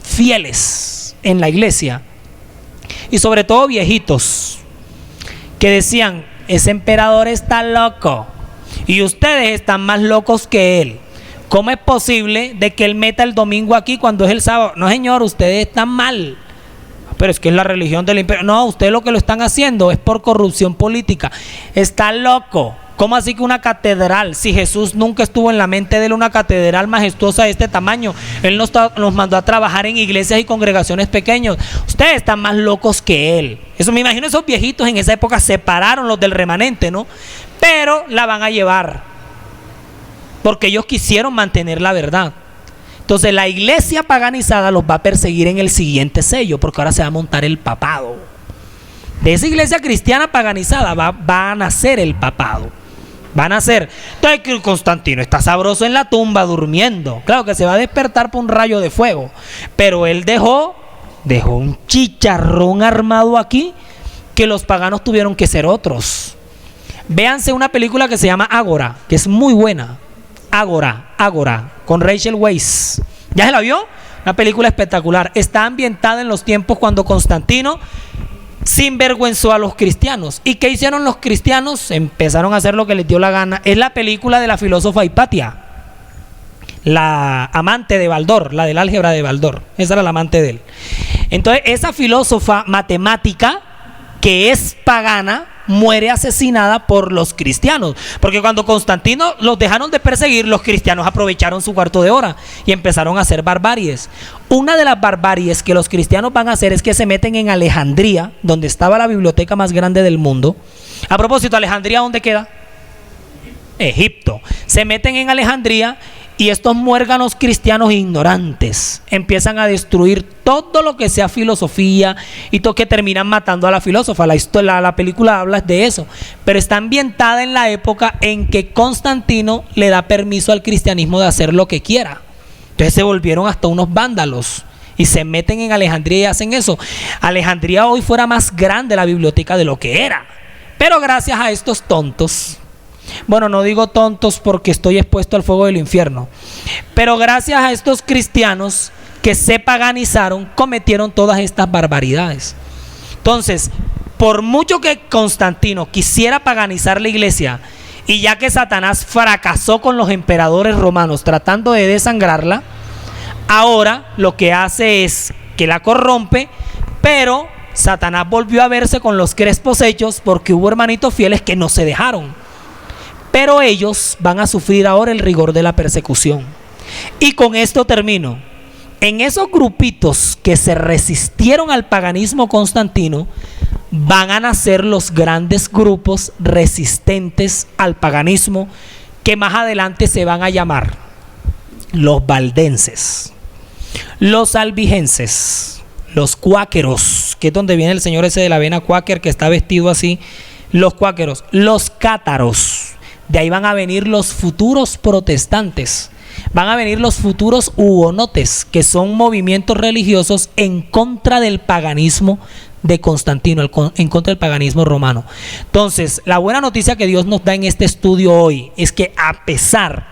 fieles en la iglesia, y sobre todo viejitos, que decían: ese emperador está loco y ustedes están más locos que él. ¿Cómo es posible de que él meta el domingo aquí cuando es el sábado? No, señor, ustedes están mal. Pero es que es la religión del imperio. No, ustedes lo que lo están haciendo es por corrupción política. Está loco. ¿Cómo así que una catedral? Si Jesús nunca estuvo en la mente de él una catedral majestuosa de este tamaño. Él nos mandó a trabajar en iglesias y congregaciones pequeñas. Ustedes están más locos que él. Eso me imagino, esos viejitos en esa época separaron los del remanente, ¿no? Pero la van a llevar, porque ellos quisieron mantener la verdad. Entonces la iglesia paganizada los va a perseguir en el siguiente sello, porque ahora se va a montar el papado. De esa iglesia cristiana paganizada va a nacer el papado. Van a ser. Entonces Constantino está sabroso en la tumba durmiendo. Claro que se va a despertar por un rayo de fuego. Pero él dejó un chicharrón armado aquí, que los paganos tuvieron que ser otros. Véanse una película que se llama Ágora, que es muy buena. Ágora, con Rachel Weisz. ¿Ya se la vio? Una película espectacular. Está ambientada en los tiempos cuando Constantino sinvergüenzó a los cristianos. ¿Y qué hicieron los cristianos? Empezaron a hacer lo que les dio la gana. Es la película de la filósofa Hipatia, la amante de Baldor, la del álgebra de Baldor. Esa era la amante de él. Entonces esa filósofa matemática, que es pagana, muere asesinada por los cristianos, porque cuando Constantino los dejaron de perseguir, los cristianos aprovecharon su cuarto de hora y empezaron a hacer barbaries. Una de las barbaries que los cristianos van a hacer es que se meten en Alejandría, donde estaba la biblioteca más grande del mundo. A propósito, ¿Alejandría dónde queda? Egipto. Se meten en Alejandría y estos muérganos cristianos ignorantes empiezan a destruir todo lo que sea filosofía, y todo, que terminan matando a la filósofa. La película habla de eso, pero está ambientada en la época en que Constantino le da permiso al cristianismo de hacer lo que quiera. Entonces se volvieron hasta unos vándalos y se meten en Alejandría y hacen eso. Alejandría hoy fuera más grande la biblioteca de lo que era, pero gracias a estos tontos, bueno, no digo tontos porque estoy expuesto al fuego del infierno, pero gracias a estos cristianos que se paganizaron, cometieron todas estas barbaridades. Entonces, por mucho que Constantino quisiera paganizar la iglesia, y ya que Satanás fracasó con los emperadores romanos tratando de desangrarla, ahora lo que hace es que la corrompe. Pero Satanás volvió a verse con los crespos hechos, porque hubo hermanitos fieles que no se dejaron. Pero ellos van a sufrir ahora el rigor de la persecución. Y con esto termino. En esos grupitos que se resistieron al paganismo constantino, van a nacer los grandes grupos resistentes al paganismo, que más adelante se van a llamar los valdenses, los albigenses, los cuáqueros, que es donde viene el señor ese de la avena cuáquer que está vestido así, los cuáqueros, los cátaros. De ahí van a venir los futuros protestantes, van a venir los futuros hugonotes, que son movimientos religiosos en contra del paganismo de Constantino, en contra del paganismo romano. Entonces, la buena noticia que Dios nos da en este estudio hoy es que, a pesar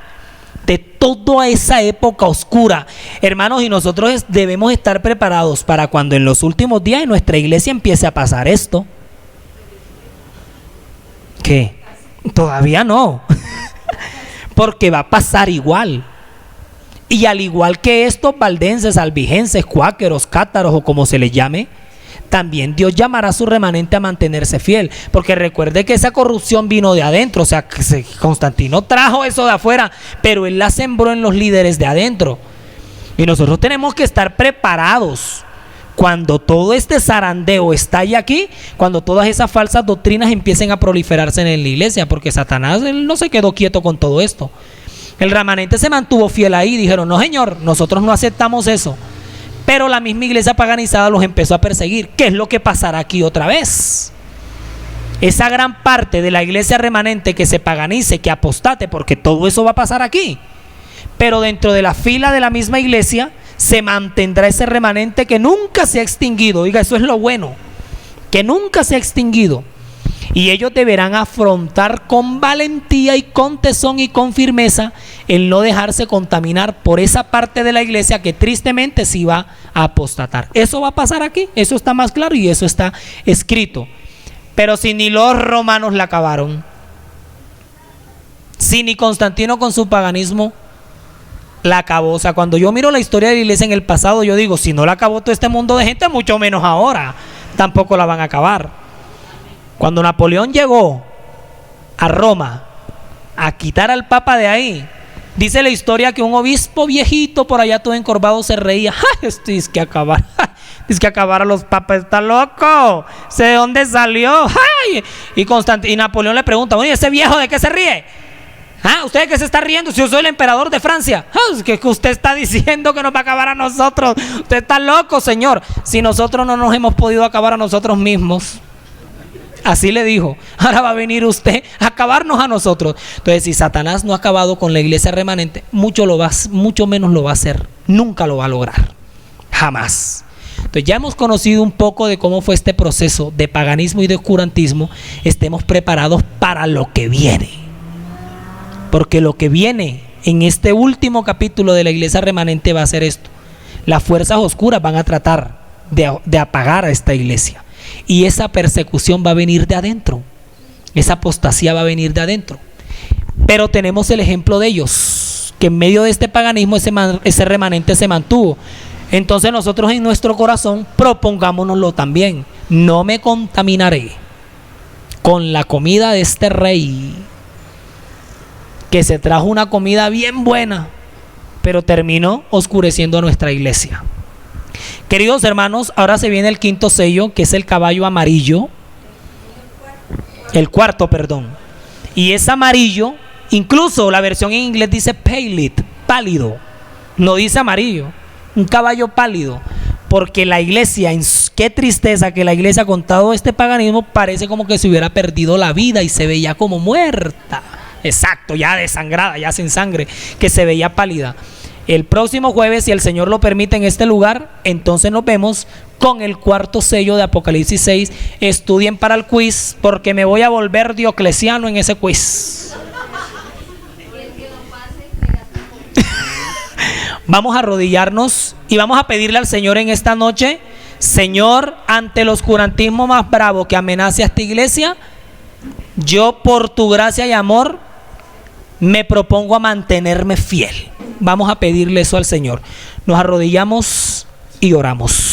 de toda esa época oscura, hermanos, y nosotros debemos estar preparados para cuando en los últimos días en nuestra iglesia empiece a pasar esto. ¿Qué? Todavía no, porque va a pasar igual. Y al igual que estos valdenses, albigenses, cuáqueros, cátaros o como se les llame, también Dios llamará a su remanente a mantenerse fiel. Porque recuerde que esa corrupción vino de adentro. O sea, que Constantino trajo eso de afuera, pero él la sembró en los líderes de adentro. Y nosotros tenemos que estar preparados cuando todo este zarandeo estalle aquí, cuando todas esas falsas doctrinas empiecen a proliferarse en la iglesia, porque Satanás él no se quedó quieto con todo esto. El remanente se mantuvo fiel ahí, dijeron, no señor, nosotros no aceptamos eso. Pero la misma iglesia paganizada los empezó a perseguir. ¿Qué es lo que pasará aquí otra vez? Esa gran parte de la iglesia remanente que se paganice, que apostate, porque todo eso va a pasar aquí. Pero dentro de la fila de la misma iglesia se mantendrá ese remanente que nunca se ha extinguido. Oiga, eso es lo bueno, que nunca se ha extinguido. Y ellos deberán afrontar con valentía y con tesón y con firmeza el no dejarse contaminar por esa parte de la iglesia que tristemente sí va a apostatar. Eso va a pasar aquí, eso está más claro y eso está escrito. Pero si ni los romanos la acabaron, si ni Constantino con su paganismo la acabó. O sea, cuando yo miro la historia de la iglesia en el pasado, yo digo, si no la acabó todo este mundo de gente, mucho menos ahora, tampoco la van a acabar. Cuando Napoleón llegó a Roma a quitar al papa de ahí, dice la historia que un obispo viejito por allá todo encorvado se reía. Esto es que acabar, es que acabar a los papas, está loco, ¿sé de dónde salió? ¡Ay! Y Napoleón le pregunta, oye, ese viejo, ¿de qué se ríe? ¿Usted de qué se está riendo? Si yo soy el emperador de Francia. Es que usted está diciendo que nos va a acabar a nosotros. Usted está loco, señor. Si nosotros no nos hemos podido acabar a nosotros mismos. Así le dijo, ahora va a venir usted a acabarnos a nosotros. Entonces, si Satanás no ha acabado con la iglesia remanente, mucho menos lo va a hacer. Nunca lo va a lograr, jamás. Entonces, ya hemos conocido un poco de cómo fue este proceso de paganismo y de oscurantismo. Estemos preparados para lo que viene, porque lo que viene en este último capítulo de la iglesia remanente va a ser esto. Las fuerzas oscuras van a tratar de apagar a esta iglesia. Y esa persecución va a venir de adentro. Esa apostasía va a venir de adentro. Pero tenemos el ejemplo de ellos, que en medio de este paganismo ese remanente se mantuvo. Entonces nosotros en nuestro corazón propongámonoslo también. No me contaminaré con la comida de este rey, que se trajo una comida bien buena, pero terminó oscureciendo a nuestra iglesia. Queridos hermanos, ahora se viene el quinto sello, que es el caballo amarillo. El cuarto, perdón. Y es amarillo, incluso la versión en inglés dice pale, pálido. No dice amarillo, un caballo pálido. Porque la iglesia, qué tristeza que la iglesia con todo este paganismo parece como que se hubiera perdido la vida y se veía como muerta. Exacto, ya desangrada, ya sin sangre, que se veía pálida. El próximo jueves, si el Señor lo permite en este lugar, entonces nos vemos con el cuarto sello de Apocalipsis 6. Estudien para el quiz, porque me voy a volver Diocleciano en ese quiz. Vamos a arrodillarnos y vamos a pedirle al Señor en esta noche: Señor, ante el oscurantismo más bravo que amenace a esta iglesia, yo por tu gracia y amor me propongo a mantenerme fiel. Vamos a pedirle eso al Señor. Nos arrodillamos y oramos.